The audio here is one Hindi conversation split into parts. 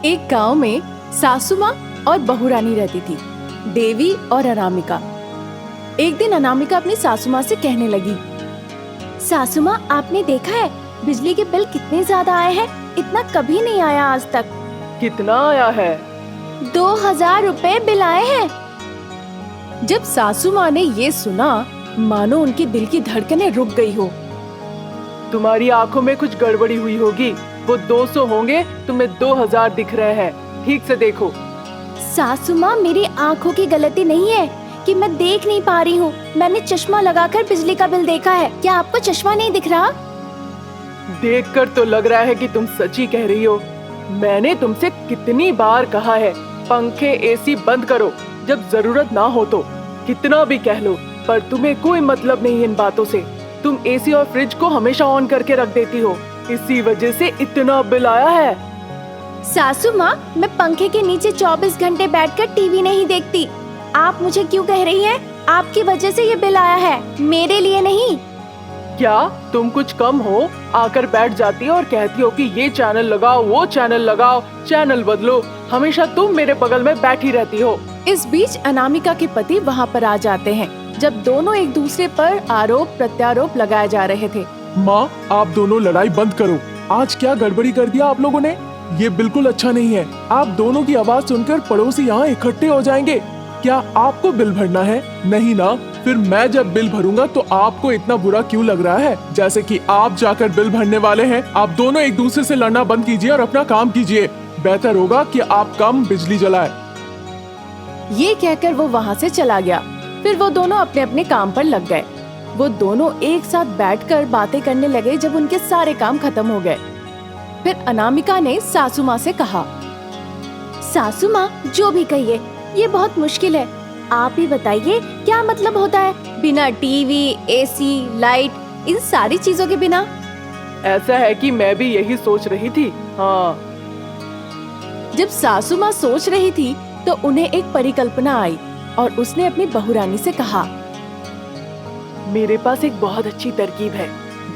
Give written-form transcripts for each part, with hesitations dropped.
एक गांव में सासू माँ और बहू रानी रहती थी, देवी और अनामिका। एक दिन अनामिका अपनी सासू माँ से कहने लगी, सासू माँ, आपने देखा है बिजली के बिल कितने ज्यादा आए हैं? इतना कभी नहीं आया आज तक। कितना आया है? 2000 रुपए बिल आए हैं। जब सासू माँ ने ये सुना, मानो उनके दिल की धड़कनें रुक गई हो। तुम्हारी आंखों में कुछ गड़बड़ी हुई होगी। वो 200 होंगे, तुम्हें 2000 दिख रहे हैं। ठीक से देखो। सासू माँ, मेरी आँखों की गलती नहीं है कि मैं देख नहीं पा रही हूँ। मैंने चश्मा लगाकर बिजली का बिल देखा है। क्या आपको चश्मा नहीं दिख रहा? देखकर तो लग रहा है कि तुम सच ही कह रही हो। मैंने तुमसे कितनी बार कहा है, पंखे एसी बंद करो जब जरूरत ना हो तो। कितना भी कह लो, पर तुम्हें कोई मतलब नहीं इन बातों से। तुम एसी और फ्रिज को हमेशा ऑन करके रख देती हो, इसी वजह से इतना बिल आया है। सासू माँ, मैं पंखे के नीचे 24 घंटे बैठकर टीवी नहीं देखती। आप मुझे क्यों कह रही हैं? आपकी वजह से ये बिल आया है, मेरे लिए नहीं। क्या तुम कुछ कम हो? आकर बैठ जाती हो और कहती हो कि ये चैनल लगाओ, वो चैनल लगाओ, चैनल बदलो। हमेशा तुम मेरे बगल में बैठी रहती हो। इस बीच अनामिका के पति वहाँ पर आ जाते हैं, जब दोनों एक दूसरे पर आरोप प्रत्यारोप लगाए जा रहे थे। माँ, आप दोनों लड़ाई बंद करो। आज क्या गड़बड़ी कर दिया आप लोगों ने? ये बिल्कुल अच्छा नहीं है। आप दोनों की आवाज सुनकर पड़ोसी यहाँ इकट्ठे हो जाएंगे। क्या आपको बिल भरना है? नहीं ना? फिर मैं जब बिल भरूंगा तो आपको इतना बुरा क्यों लग रहा है? जैसे कि आप जाकर बिल भरने वाले हैं। आप दोनों एक दूसरे से लड़ना बंद कीजिए और अपना काम कीजिए। बेहतर होगा कि आप कम बिजली जलाएं। ये कहकर वो वहाँ से चला गया। फिर वो दोनों अपने अपने काम पर लग गए। वो दोनों एक साथ बैठकर बातें करने लगे जब उनके सारे काम खत्म हो गए। फिर अनामिका ने सासू माँ से कहा, सासू माँ, जो भी कहिए, ये बहुत मुश्किल है। आप ही बताइए, क्या मतलब होता है बिना टीवी, एसी, लाइट, इन सारी चीजों के बिना? ऐसा है कि मैं भी यही सोच रही थी। हाँ। जब सासू माँ सोच रही थी तो उन्हें एक परिकल्पना आई और उसने अपनी बहू रानी से कहा, मेरे पास एक बहुत अच्छी तरकीब है।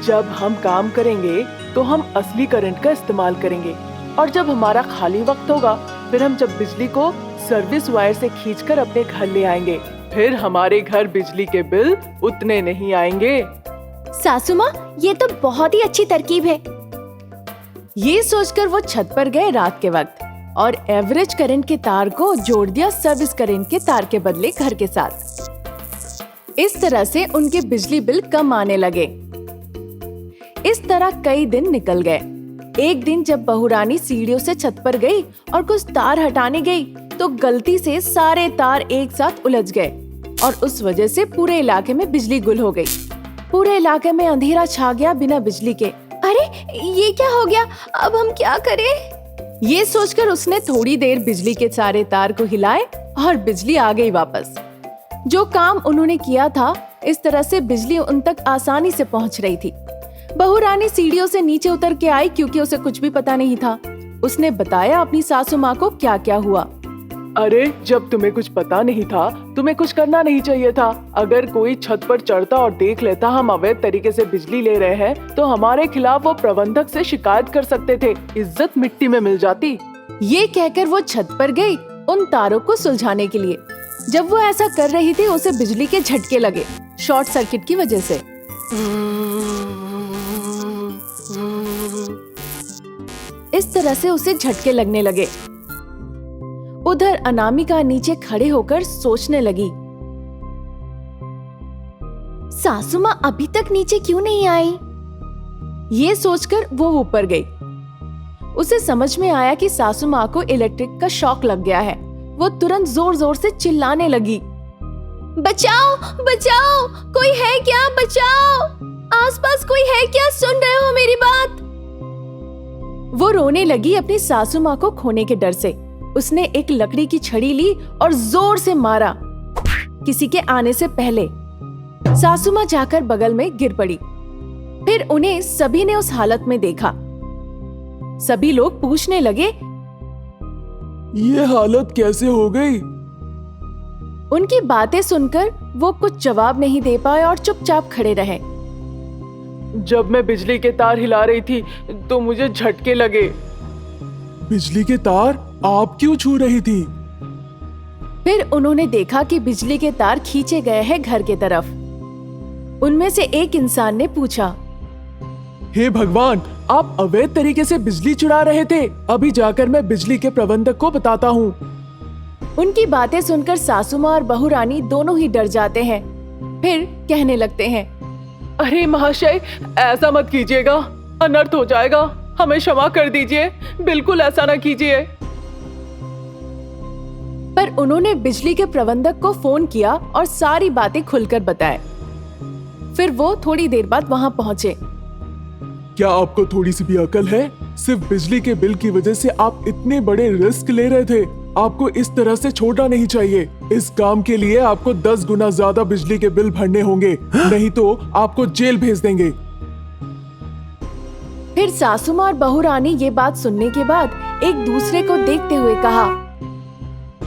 जब हम काम करेंगे तो हम असली करंट का इस्तेमाल करेंगे, और जब हमारा खाली वक्त होगा फिर हम जब बिजली को सर्विस वायर से खींचकर अपने घर ले आएंगे। फिर हमारे घर बिजली के बिल उतने नहीं आएंगे। सासू माँ, ये तो बहुत ही अच्छी तरकीब है। ये सोचकर वो छत पर गए रात के वक्त और एवरेज करंट के तार को जोड़ दिया सर्विस करंट के तार के बदले घर के साथ। इस तरह से उनके बिजली बिल कम आने लगे। इस तरह कई दिन निकल गए। एक दिन जब बहू रानी सीढ़ियों से छत पर गई और कुछ तार हटाने गई तो गलती से सारे तार एक साथ उलझ गए और उस वजह से पूरे इलाके में बिजली गुल हो गई। पूरे इलाके में अंधेरा छा गया बिना बिजली के। अरे, ये क्या हो गया? अब हम क्या करें? ये सोचकर उसने थोड़ी देर बिजली के सारे तार को हिलाए और बिजली आ गई वापस। जो काम उन्होंने किया था, इस तरह से बिजली उन तक आसानी से पहुंच रही थी। बहू रानी सीढ़ियों से नीचे उतर के आई क्योंकि उसे कुछ भी पता नहीं था। उसने बताया अपनी सासू माँ को क्या क्या हुआ। अरे, जब तुम्हें कुछ पता नहीं था, तुम्हें कुछ करना नहीं चाहिए था। अगर कोई छत पर चढ़ता और देख लेता हम अवैध तरीके से बिजली ले रहे हैं तो हमारे खिलाफ वो प्रबंधक से शिकायत कर सकते थे। इज्जत मिट्टी में मिल जाती। ये कहकर वो छत पर गई उन तारों को सुलझाने के लिए। जब वो ऐसा कर रही थी, उसे बिजली के झटके लगे शॉर्ट सर्किट की वजह से। इस तरह से उसे झटके लगने लगे। उधर अनामिका नीचे खड़े होकर सोचने लगी, सासू माँ अभी तक नीचे क्यों नहीं आई? ये सोचकर वो ऊपर गई। उसे समझ में आया कि सासू माँ को इलेक्ट्रिक का शॉक लग गया है। वो तुरंत जोर जोर से चिल्लाने लगी, बचाओ बचाओ, कोई है क्या? बचाओ, आसपास कोई है क्या? सुन रहे हो मेरी बात? वो रोने लगी अपनी सासू माँ को खोने के डर से। उसने एक लकड़ी की छड़ी ली और जोर से मारा, किसी के आने से पहले। सासू माँ जाकर बगल में गिर पड़ी। फिर उन्हें सभी ने उस हालत में देखा। सभी लोग पूछने लगे, ये हालत कैसे हो गई? उनकी बातें सुनकर वो कुछ जवाब नहीं दे पाए और चुपचाप खड़े रहे। जब मैं बिजली के तार हिला रही थी तो मुझे झटके लगे। बिजली के तार आप क्यों छू रही थी? फिर उन्होंने देखा कि बिजली के तार खींचे गए हैं घर की तरफ। उनमें से एक इंसान ने पूछा, हे भगवान, आप अवैध तरीके से बिजली चुरा रहे थे। अभी जाकर मैं बिजली के प्रबंधक को बताता हूँ। उनकी बातें सुनकर सासू माँ और बहू रानी दोनों ही डर जाते हैं। फिर कहने लगते हैं, अरे महाशय, ऐसा मत कीजिएगा, अनर्थ हो जाएगा। हमें क्षमा कर दीजिए, बिल्कुल ऐसा ना कीजिए। पर उन्होंने बिजली के प्रबंधक को फोन किया और सारी बातें खुलकर बताए। फिर वो थोड़ी देर बाद वहां पहुंचे। क्या आपको थोड़ी सी भी अकल है? सिर्फ बिजली के बिल की वजह से आप इतने बड़े रिस्क ले रहे थे। आपको इस तरह से छोड़ना नहीं चाहिए। इस काम के लिए आपको 10 गुना ज्यादा बिजली के बिल भरने होंगे, नहीं तो आपको जेल भेज देंगे। फिर सासू माँ और बहू रानी ये बात सुनने के बाद एक दूसरे को देखते हुए कहा,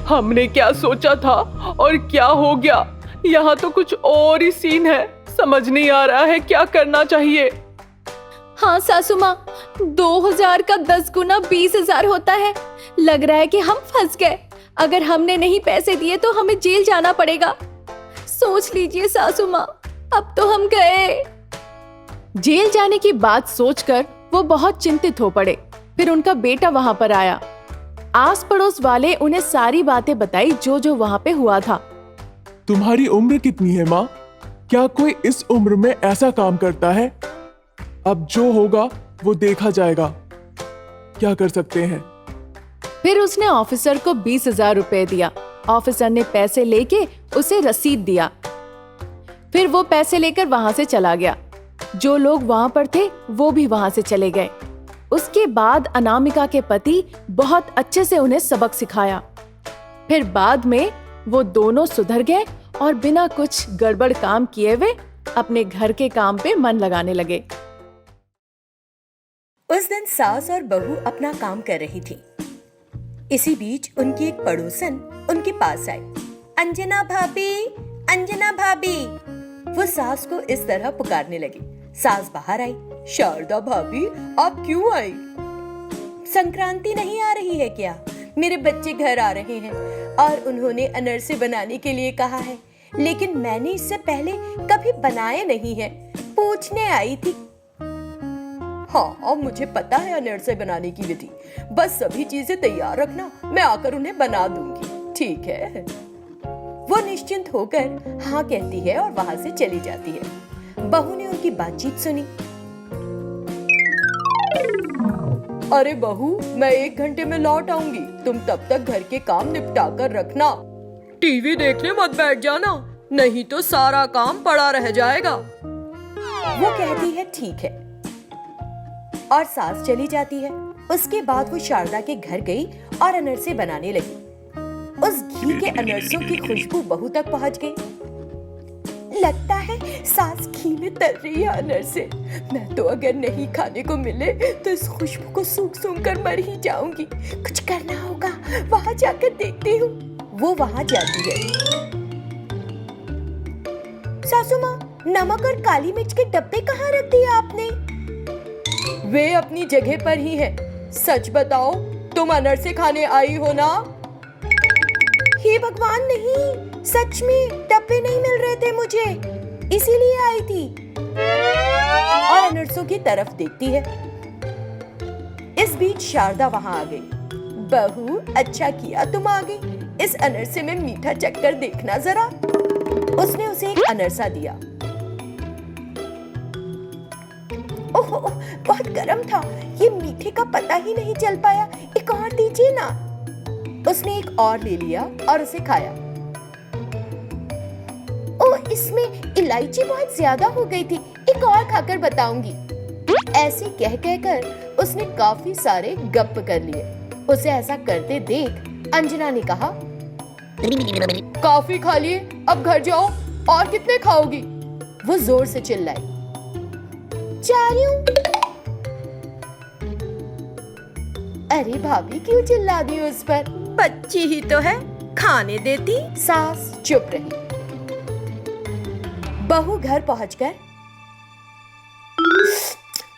हमने क्या सोचा था और क्या हो गया? यहाँ तो कुछ और ही सीन है। समझ नहीं आ रहा है क्या करना चाहिए। हाँ सासू माँ, 2000 का 10 गुना 20,000 होता है। लग रहा है कि हम फंस गए। अगर हमने नहीं पैसे दिए तो हमें जेल जाना पड़ेगा। सोच लीजिए सासू माँ, अब तो हम गए। जेल जाने की बात सोचकर वो बहुत चिंतित हो पड़े। फिर उनका बेटा वहां पर आया। आस पड़ोस वाले उन्हें सारी बातें बताई जो जो वहां पे हुआ था। तुम्हारी उम्र कितनी है माँ? क्या कोई इस उम्र में ऐसा काम करता है? अब जो होगा वो देखा जाएगा। क्या कर सकते हैं? फिर उसने ऑफिसर को 20,000 रुपए दिया। ऑफिसर ने पैसे लेके उसे रसीद दिया। फिर वो पैसे लेकर वहां से चला गया। जो लोग वहां पर थे वो भी वहां से चले गए। उसके बाद अनामिका के पति बहुत अच्छे से उन्हें सबक सिखाया। फिर बाद में वो दोनों सुधर गए और बिना कुछ गड़बड़ काम किए हुए अपने घर के काम पे मन लगाने लगे। उस दिन सास और बहू अपना काम कर रही थी। इसी बीच उनकी एक पड़ोसन उनके पास आई। अंजना भाभी, अंजना भाभी। वो सास को इस तरह पुकारने लगी। सास बाहर आई। शारदा भाभी, आप क्यों आई? संक्रांति नहीं आ रही है क्या? मेरे बच्चे घर आ रहे हैं और उन्होंने अनरसे बनाने के लिए कहा है, लेकिन मैंने इससे पहले कभी बनाए नहीं हैं। पूछने आई थी। हाँ, मुझे पता है अनरसे बनाने की विधि। बस सभी चीजें तैयार रखना, मैं आकर उन्हें बना दूंगी। ठीक है। वो निश्चिंत होकर हाँ कहती है और वहां से चली जाती है। बहू ने उनकी बातचीत सुनी। अरे बहू, मैं 1 घंटे में लौट आऊंगी। तुम तब तक घर के काम निपटा कर रखना। टीवी देखने मत बैठ जाना, नहीं तो सारा काम पड़ा रह जाएगा। वो कहती है ठीक है और सास चली जाती है। उसके बाद वो शारदा के घर गई और अनरसे बनाने लगी। उस घी के अनरसों की खुशबू बहू तक पहुंच गई। लगता है सास घी में तल रही है अनरसे। मैं तो अगर नहीं खाने को मिले तो इस खुशबू को सूंघ कर मर ही जाऊंगी। कुछ करना होगा, वहां जाकर देखती हूँ। वो वहां जाती है। सासू माँ, नमक और काली मिर्च के डब्बे कहाँ रख दिए आपने? वे अपनी जगह पर ही है। सच बताओ, तुम अनरसे खाने आई हो ना? हे भगवान, नहीं, सच में डब्बे नहीं मिल रहे थे मुझे, इसीलिए आई थी। और अनरसों की तरफ देखती है। इस बीच शारदा वहां आ गई। बहू, अच्छा किया तुम आ गई। इस अनरसे में मीठा चक्कर देखना जरा। उसने उसे एक अनरसा दिया। ओह, बहुत गर्म था, ये मीठे का पता ही नहीं चल पाया। एक और दीजिए ना। उसने एक और ले लिया और उसे खाया। ओह, इसमें इलायची बहुत ज्यादा हो गई थी, एक और खाकर बताऊंगी। ऐसे कह कहकर उसने काफी सारे गप कर लिए। उसे ऐसा करते देख अंजना ने कहा, काफी खा लिए, अब घर जाओ। और कितने खाओगी? वो जोर से चिल्लाई। जा रही हूं। अरे भाभी, क्यों चिल्ला दी उस पर? बच्ची ही तो है, खाने देती। सास चुप रही। बहू घर पहुंचकर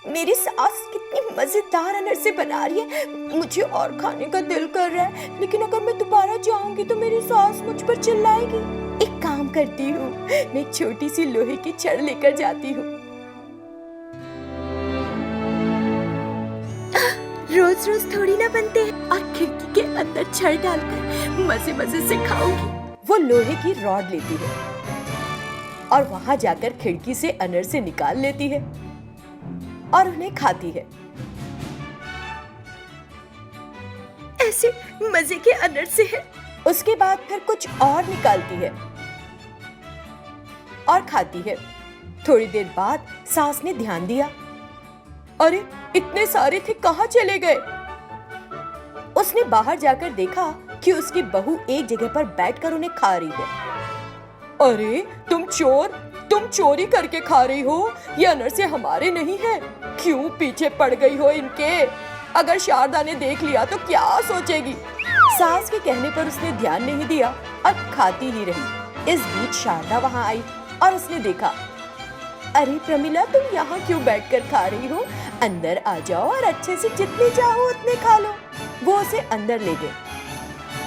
मेरी सास कितनी मजेदार अनरसे बना रही है, मुझे और खाने का दिल कर रहा है, लेकिन अगर मैं दोबारा जाऊंगी तो मेरी सास मुझ पर चिल्लाएगी। एक काम करती हूँ, मैं एक छोटी सी लोहे की छड़ लेकर जाती हूँ। रोज रोज थोड़ी ना बनते हैं, और खिड़की के अंदर छड़ डालकर मजे मजे से खाऊंगी। वो लोहे की रॉड लेती है और वहां जाकर खिड़की से अनरसे निकाल लेती है और उन्हें खाती है। ऐसे मजे के अनरसे हैं। उसके बाद फिर कुछ और निकालती है और खाती है। थोड़ी देर बाद सास ने ध्यान दिया, अरे इतने सारे थे, कहाँ चले गए? उसने बाहर जाकर देखा कि उसकी बहू एक जगह पर बैठकर उन्हें खा रही है। अरे तुम चोरी करके खा रही हो, ये अनरसे हमारे नहीं है। क्यों पीछे पड़ गई हो इनके? अगर शारदा ने देख लिया तो क्या सोचेगी? सास के कहने पर उसने ध्यान नहीं दिया और खाती ही रही। इस बीच शारदा वहां आई और उसने देखा, अरे प्रमिला, तुम यहाँ क्यों बैठकर खा रही हो? अंदर आ जाओ और अच्छे से जितने चाहो उतने खा लो। वो उसे अंदर ले गए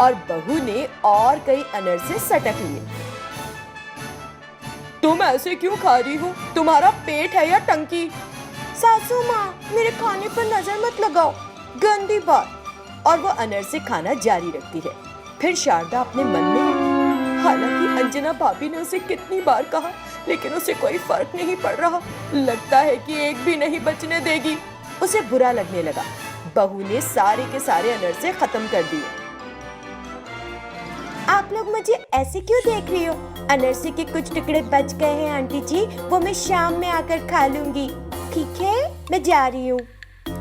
और बहू ने और कई अनरसे सटक लिए। तुम ऐसे क्यों खा रही हो? तुम्हारा पेट है या टंकी? सासू माँ, मेरे खाने पर नजर मत लगाओ, गंदी बात। और वो अनरसे खाना जारी रखती है। फिर शारदा अपने मन में, हालांकि अंजना भाभी ने उसे कितनी बार कहा, लेकिन उसे कोई फर्क नहीं पड़ रहा। लगता है कि एक भी नहीं बचने देगी। उसे बुरा लगने लगा। बहू ने सारे के सारे अनरसे खत्म कर दिए। आप लोग मुझे ऐसे क्यों देख रही हो? अनरसे के कुछ टुकड़े बच गए हैं आंटी जी, वो मैं शाम में आकर खा लूंगी। ठीक है, मैं जा रही हूँ।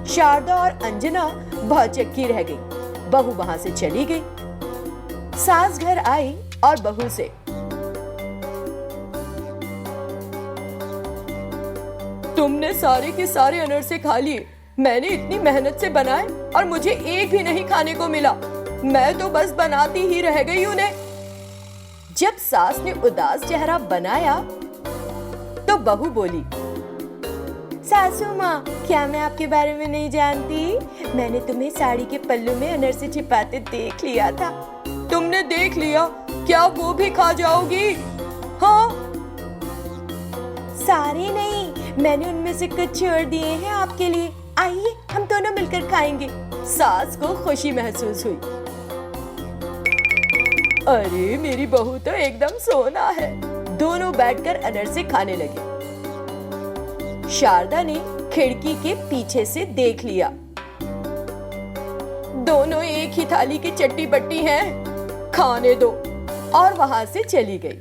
शारदा और अंजना भौचक्की रह गई। बहू वहां से चली गई। सास घर आई और बहू से, तुमने सारे के सारे अनरसे खा लिए। मैंने इतनी मेहनत से बनाए और मुझे एक भी नहीं खाने को मिला। मैं तो बस बनाती ही रह गई उन्हें। जब सास ने उदास चेहरा बनाया तो बहू बोली, सासू माँ, क्या मैं आपके बारे में नहीं जानती? मैंने तुम्हें साड़ी के पल्लू में अनरसे छिपाते देख लिया था। तुमने देख लिया? क्या वो भी खा जाओगी? हाँ। सारे नहीं, मैंने उनमें से कुछ छोड़ दिए हैं आपके लिए। आइए, हम दोनों मिलकर खाएंगे। सास को खुशी महसूस हुई। अरे मेरी बहू तो एकदम सोना है। दोनों बैठकर अनरसे खाने लगे। शारदा ने खिड़की के पीछे से देख लिया। दोनों एक ही थाली की चट्टी बट्टी हैं, खाने दो, और वहां से चली गई।